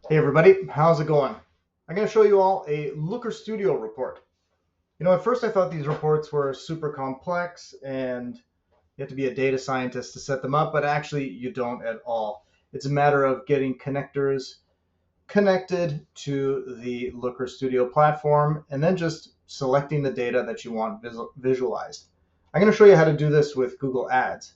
Hey everybody, how's it going? I'm going to show you all a Looker Studio report. At first I thought these reports were super complex and you have to be a data scientist to set them up, but actually you don't at all. It's a matter of getting connectors connected to the Looker Studio platform and then just selecting the data that you want visualized. I'm going to show you how to do this with Google Ads.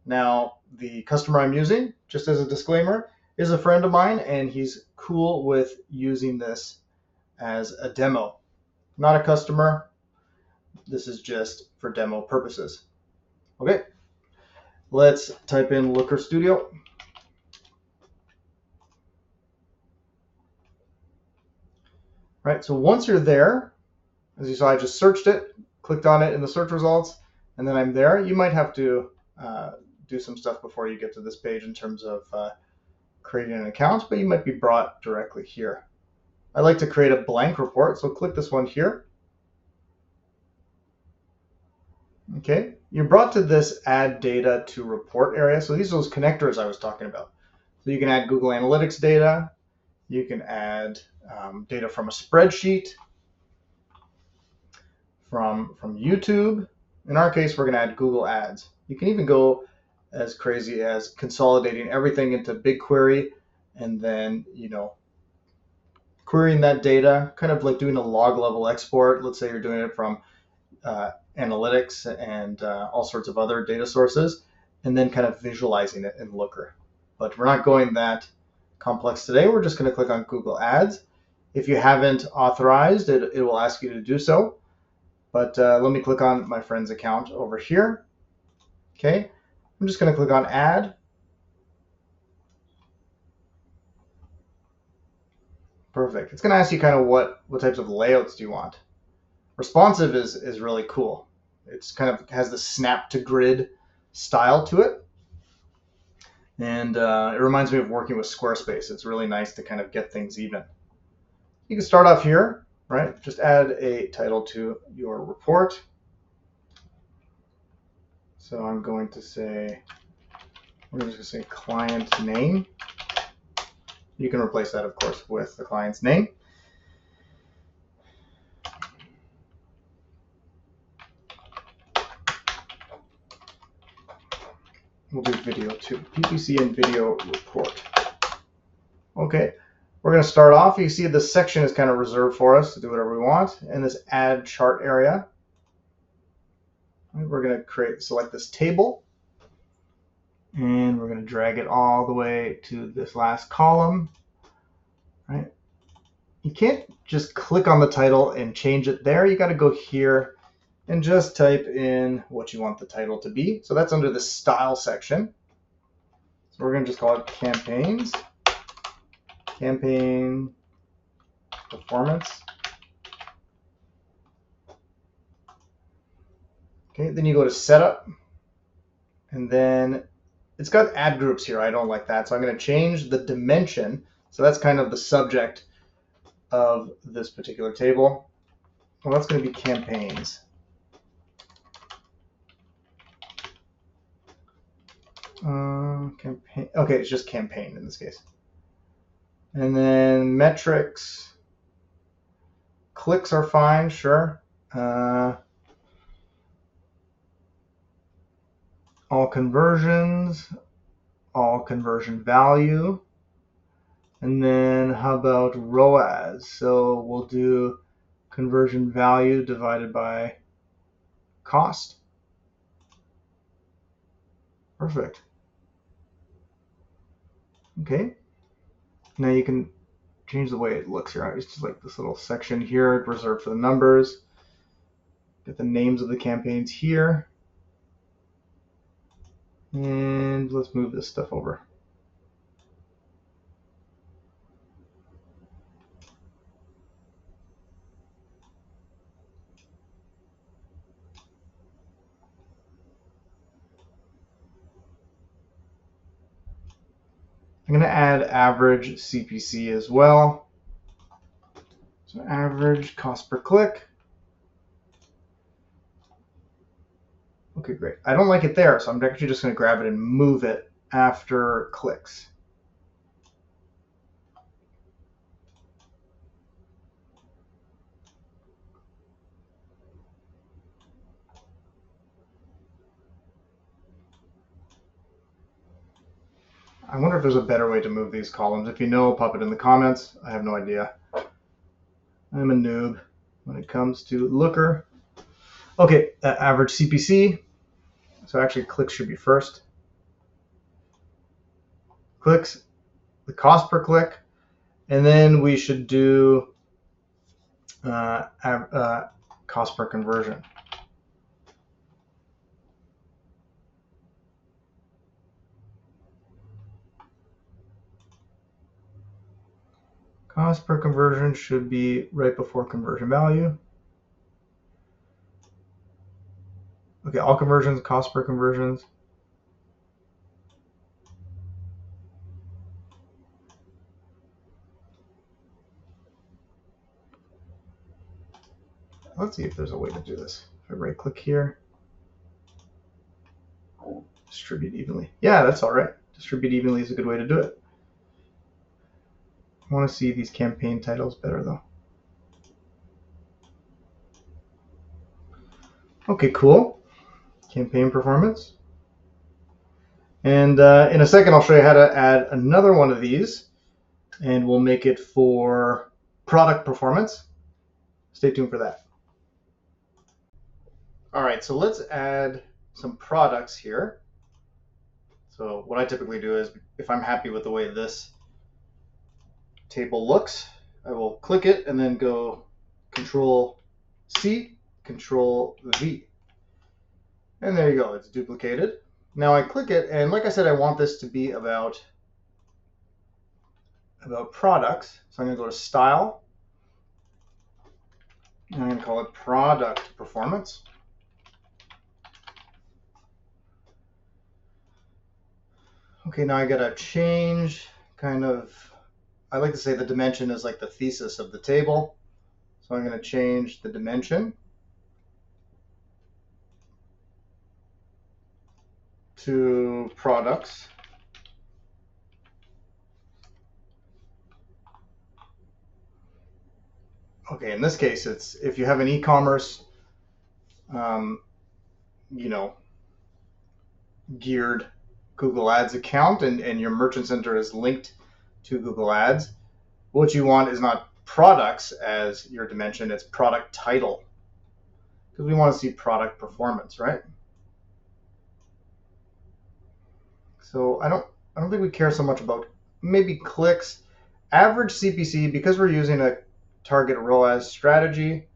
Now, the customer I'm using, just as a disclaimer, is a friend of mine, and he's cool with using this as a demo. Not a customer. This is just for demo purposes. Okay, let's type in Looker Studio. Right, so once you're there, as you saw, I just searched it, clicked on it in the search results, and then I'm there. You might have to do some stuff before you get to this page in terms of creating an account, but you might be brought directly here. I like to create a blank report, so click this one here. Okay, you're brought to this add data to report area. So these are those connectors I was talking about. So you can add Google Analytics data, you can add data from a spreadsheet, from YouTube. In our case, we're going to add Google Ads. You can even go as crazy as consolidating everything into BigQuery and then, querying that data, kind of like doing a log level export. Let's say you're doing it from analytics and all sorts of other data sources, and then kind of visualizing it in Looker. But we're not going that complex today. We're just going to click on Google Ads. If you haven't authorized, it will ask you to do so. But let me click on my friend's account over here. Okay, I'm just going to click on Add. Perfect. It's going to ask you kind of what types of layouts do you want. Responsive is really cool. It's kind of has the snap to grid style to it. And it reminds me of working with Squarespace. It's really nice to kind of get things even. You can start off here, right? Just add a title to your report. So I'm going to say, we're just going to say client name. You can replace that, of course, with the client's name. We'll do video too. PPC and video report. Okay, we're going to start off. You see this section is kind of reserved for us to do whatever we want. In this add chart area, we're going to select this table, and we're going to drag it all the way to this last column. Right? You can't just click on the title and change it there. You got to go here and just type in what you want the title to be. So that's under the style section. So we're going to just call it campaigns, campaign performance. Okay, then you go to setup, and then it's got ad groups here. I don't like that, so I'm going to change the dimension. So that's kind of the subject of this particular table. Well, that's going to be campaigns. Campaign. Okay, it's just campaign in this case. And then metrics. Clicks are fine, sure. All conversions, all conversion value. And then how about ROAS? So we'll do conversion value divided by cost. Perfect. Okay. Now you can change the way it looks here. It's just like this little section here reserved for the numbers. Get the names of the campaigns here. And let's move this stuff over. I'm going to add average CPC as well. So average cost per click. Okay, great. I don't like it there, so I'm actually just going to grab it and move it after clicks. I wonder if there's a better way to move these columns. If you know, pop it in the comments. I have no idea. I'm a noob when it comes to Looker. Okay, average CPC. So actually clicks should be first. Clicks, the cost per click, and then we should do cost per conversion. Cost per conversion should be right before conversion value. Okay, all conversions, cost per conversions. Let's see if there's a way to do this. If I right click here, distribute evenly. Yeah, that's all right. Distribute evenly is a good way to do it. I want to see these campaign titles better though. Okay, cool. Campaign performance. And in a second, I'll show you how to add another one of these, and we'll make it for product performance. Stay tuned for that. All right, so let's add some products here. So what I typically do is, if I'm happy with the way this table looks, I will click it and then go Control C, Control V. And there you go, it's duplicated. Now I click it, and like I said, I want this to be about products. So I'm going to go to Style, and I'm going to call it Product Performance. Okay, now I got to change kind of, I like to say the dimension is like the thesis of the table. So I'm going to change the dimension to products. Okay, in this case, it's if you have an e-commerce, geared Google Ads account and your merchant center is linked to Google Ads, what you want is not products as your dimension, it's product title. Because we want to see product performance, right? So I don't think we care so much about maybe clicks. Average CPC, because we're using a target ROAS strategy,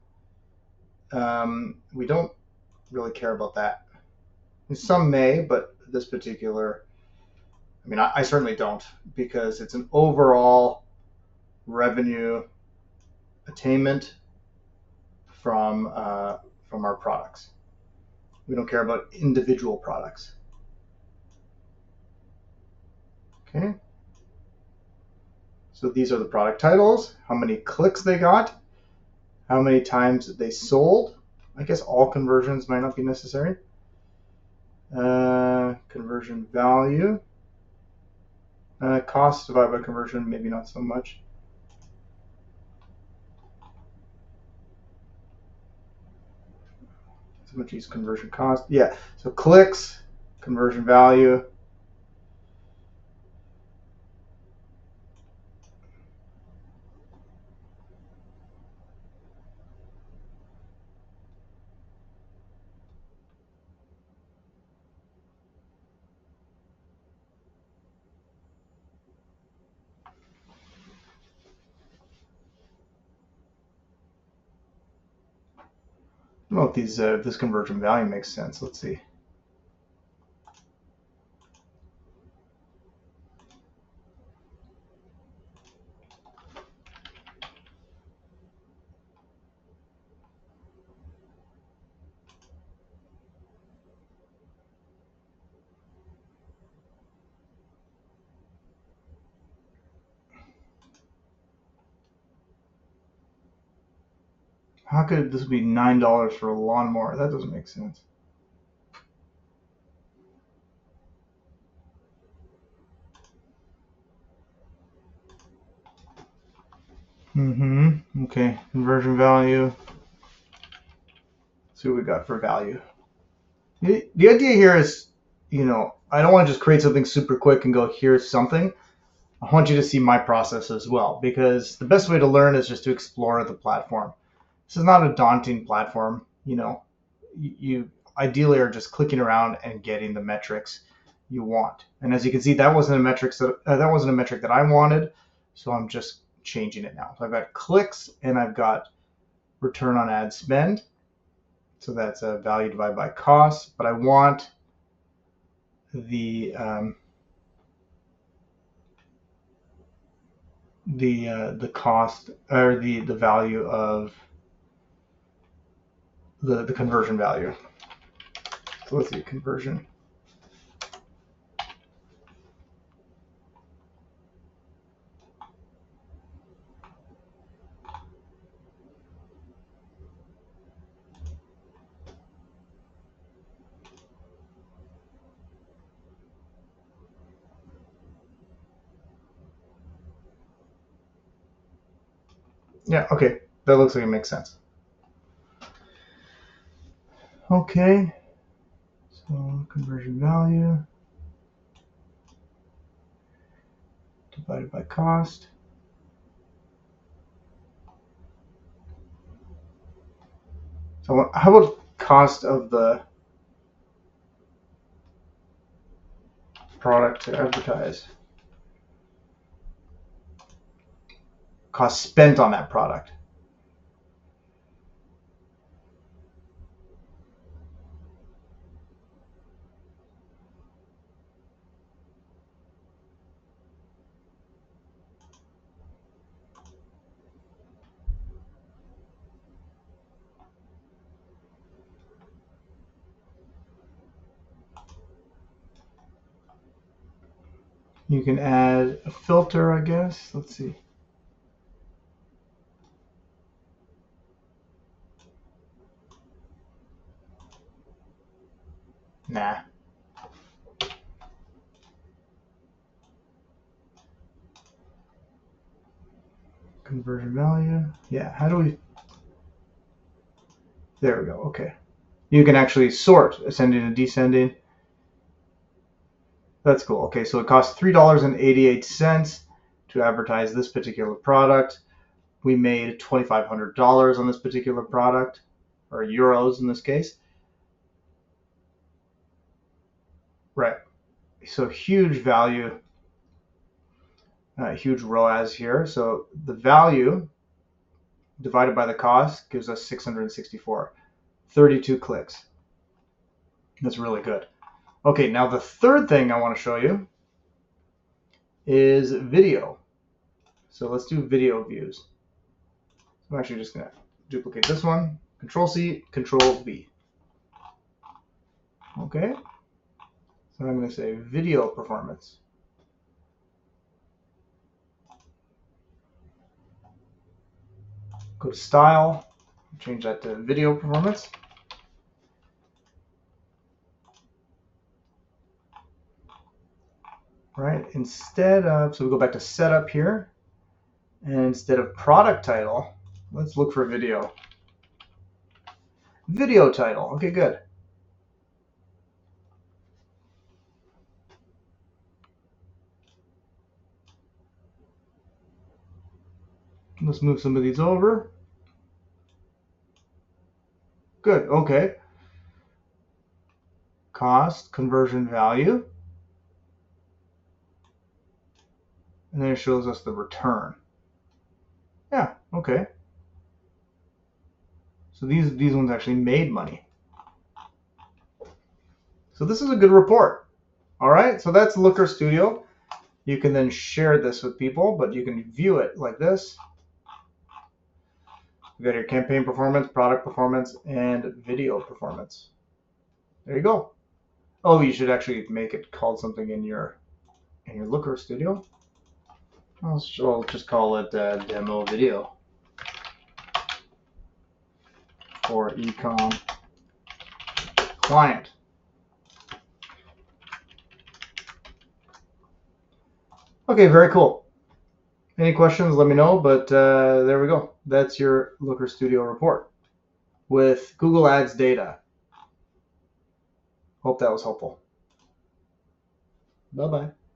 we don't really care about that. Some may, but this particular, I mean, I certainly don't, because it's an overall revenue attainment from our products. We don't care about individual products. Okay. So these are the product titles, how many clicks they got, how many times they sold. I guess all conversions might not be necessary. Conversion value. Cost divided by conversion, maybe not so much. So much use conversion cost. Yeah, so clicks, conversion value. I don't know if this conversion value makes sense. Let's see. How could this be $9 for a lawnmower? That doesn't make sense. Okay, conversion value. Let's see what we got for value. The idea here is I don't want to just create something super quick and go, here's something. I want you to see my process as well, because the best way to learn is just to explore the platform. This is not a daunting platform. You ideally are just clicking around and getting the metrics you want. And as you can see, that wasn't a metric that I wanted, so I'm just changing it now. So I've got clicks and I've got return on ad spend. So that's a value divided by cost, but I want the cost, or the value of the conversion value. So let's see, conversion. Yeah, okay, that looks like it makes sense. Okay, so conversion value divided by cost. So how about cost of the product to advertise? Cost spent on that product. You can add a filter, I guess. Let's see. Nah. Conversion value. Yeah, how do we? There we go. Okay. You can actually sort ascending and descending. That's cool. Okay, so it costs $3.88 to advertise this particular product. We made $2,500 on this particular product, or euros in this case. Right. So huge value, huge ROAS here. So the value divided by the cost gives us 664, 32 clicks. That's really good. Okay, now the third thing I want to show you is video. So let's do video views. I'm actually just going to duplicate this one. Control C, Control V. Okay. So I'm going to say video performance. Go to style, change that to video performance. Right, instead of, so we go back to setup here, and instead of product title, let's look for video. Video title, okay, good. Let's move some of these over. Good, okay. Cost, conversion value. And then it shows us the return. Yeah, okay. So these ones actually made money. So this is a good report. All right, so that's Looker Studio. You can then share this with people, but you can view it like this. You got your campaign performance, product performance, and video performance. There you go. Oh, you should actually make it called something in your Looker Studio. I'll just call it demo video for ecom client. Okay, very cool. Any questions, let me know, but there we go. That's your Looker Studio report with Google Ads data. Hope that was helpful. Bye-bye.